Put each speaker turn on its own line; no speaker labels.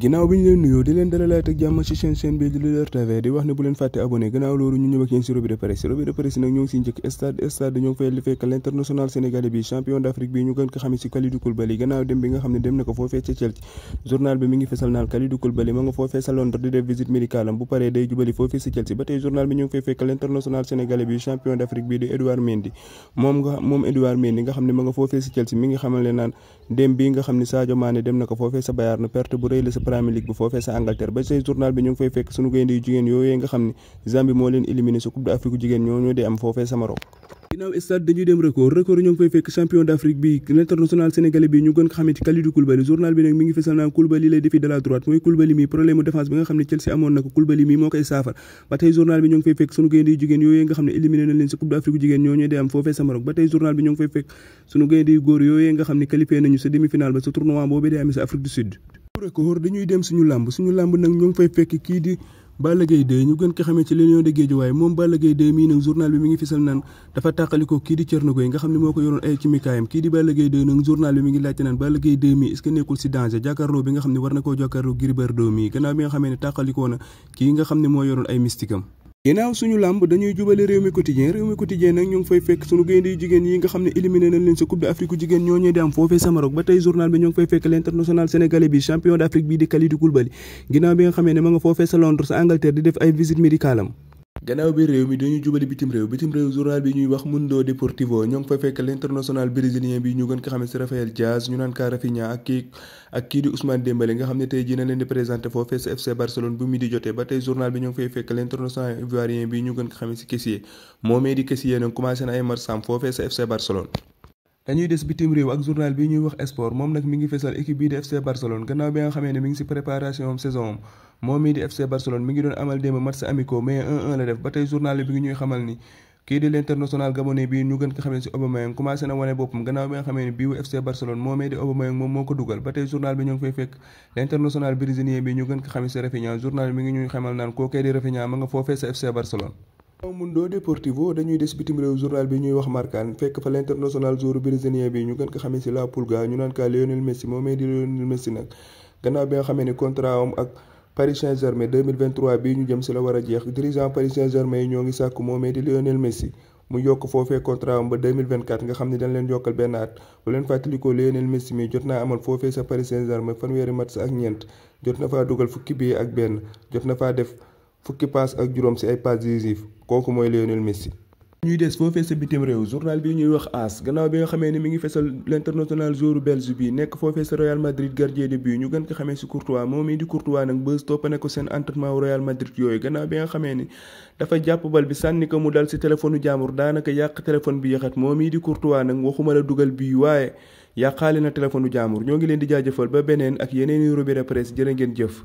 ginnaaw bi ñu leen nuyoo di leen dalalaat ak jàmm ci chaîne bi di Leader TV di wax ne bu leen fàtte abonné gannaaw loolu ñu ñëw ak yéen ci revue de presse nag ñoo ngi ci njëkk stade ñoo ngi fay li fekk l'international sénégalais bi champion d'Afrique bi ñu gën ko xamee ci Kalidou Koulibaly gannaaw dem bi nga xam ne dem na ko foofee ca Chelsea journal bi mi ngi fesal naan Kalidou Koulibaly ma nga foofee sa Londres di def visite médicale am bu paree day jubali foofee ci Chelsea ba tey journal bi ñu ngi fay fekk l'international sénégalais bi champion d'Afrique bi di Edouard Mendy moom Edouard Mendy nga xam ne ma nga foofee ci Chelsea mi ngi xamal ne naan dem bi nga xam ne Sadio Mané dem na ko foofee sa Bayern perte bu rëy la sa Premier League bu foofee sa Angleterre ba tey journal bi ñu ngi fay fekk sunu gaynde yu jigéen yooyee nga xam ne Zambie moo leen éliminé sa Coupe d'Afrique jigéen ñoo di am foofee sa Maroc. ginnaaw stade dañuy dem record ñoo ngi fay fekk champion d'Afrique bi l'international sénégalais bi ñu gën ko xamee ci Kalidou Koulibaly journal bi nag mi ngi fesal naan Koulibaly lay défi de la droite mooy Koulibaly mi problème défense bi nga xam ne Chelsea amoon na ko Koulibaly mi moo koy saafar ba tey journal bi ñu ngi fay fekk sunu gaynde yu jigéen yooyee nga xam ne éliminé nañ leen ci Coupe d'Afrique jigéen ñoo di am foofee sa Maroc ba tey journal bi ñu ngi fay fekk sunu gaynde yu góor yooyee nga xam ne qualifié nañu sa demi-finale ba sa tournoi boobu day amee sa Afrique du Sud. record dañuy dem suñu làmb nag ñu ngi fay fekk kii di Balla Gaye 2 ñu gën ko xamee ci Lion de Guédiawaye moom Balla Gaye 2 mii nag journal bi mi ngi fisal naan dafa tàqalikoo kii di Thierno Gueye nga xam ne moo ko yoroon ay cimikaayam kii di Balla Gaye 2 nag journal bi mi ngi laajte naan Balla Gaye 2 mii est-ce que nekkul ci danger jàkkaarloo bi nga xam ne war na koo jàkkaarloo Gris Bordeaux mii gannaaw bi nga xamee ne tàqalikoo na kii nga xam ne moo yoroon ay mystikam ginnaaw suñu làmb dañuy jubale réew mi quotidien nag ñu ngi fay fekk suñu gaynde yu jigéen yi nga xam ne éliminé nañ leen sa Coupe d'Afrique jigéen ñoo di am foofee sa Maroc ba tey journal bi ñoo ngi fay fekk l'international sénégalais bi champion d'Afrique bi di Kalidou Koulibaly ginnaaw bi nga xamee ne ma nga foofee sa Londres sa Angleterre di def ay visite médicale am gannaaw bi réew mi dañuy jubali bitim réew journal bi ñuy wax Mundo Deportivo ñoo ngi fay fekk l'international brésilien bi ñu gën ko xamee ci Rafael Diaz ñu naan ka Rafinha ak kii di Ousmane Dembélé nga xam ne tey jii na leen di présenté foofee sa FC Barcelone bu mi di jotee ba tey journal bi ñoo ngi fay fekk l'international ivoirien bi ñu gën ko xamee ci Kessié moomee di Kessié nag commencé na ay matcham foofee sa FC Barcelone. dañuy des bitim réew ak journal bi ñuy wax sport moom nag mi ngi fesal équipe bii di FC Barcelone gannaaw bi nga xamee ne mi ngi ci préparation saison moom mii di FC Barcelone mi ngi doon amal démb match amicaux mais 1-1 la def ba tey journal bi ngi ñuy xamal ni kii di l'international gabonais bi ñu gën ko xamee ci Aubameyang commencé na wane boppam gannaaw bi nga xamee ne bii FC Barcelone moom mii di Aubameyang moom moo ko dugal ba tey journal bi ñu ngi fay fekk l'international brésilien bi ñu gën ko xamee ci Rafinha journal bi mi ngi ñuy xamal naan kookee di Rafinha ma nga foofee sa FC Barcelone. Mundo Deportivo dañuy des bitim réew journal bi ñuy wax Marca fekk fa l'international joueur brésilien bi ñu gën ko xamee ci La Pulga ñu naan ka Lionel Messi moomee di Lionel Messi nag gannaaw bi nga xamee ne contrat am ak Paris Saint-Germain 2023 bii ñu jëm ci la war a jeex dirigeant Paris Saint-Germain yi ñoo ngi sàkku moomee di Lionel Messi mu yokk foofee contrat am ba 2024 nga xam ne dañ leen yokkal benn at bu leen fàttalikoo Lionel Messi mi jot naa amal foofee sa Paris Saint-Germain fanweeri match ak ñeent jot na faa dugal fukki bii ak benn jot na faa def fukki passe ak juróom ci ay passes décisives kooku mooy Lionel Messi. ñuy des foofee sa bitim réew journal bi ñuy wax AS gannaaw bi nga xamee ne mi ngi fesal l'international joueur belge bi nekk foofee sa Real Madrid gardien de but ñu gën ko xamee ci Courtois moom mii di Courtois nag bës toppane ko seen entraînement wu Real Madrid yooyu gannaaw bi nga xamee ni dafa jàpp bal bi sànni ko mu dal ci téléphone jaamur daanaka yàq téléphone bi yaxat moom mii di Courtois nag waxuma la dugal bii waaye yàqaale na téléphone jaamur ñoo ngi leen di jaajëfal ba beneen ak yeneen i revue de presse jërë ngeen jëf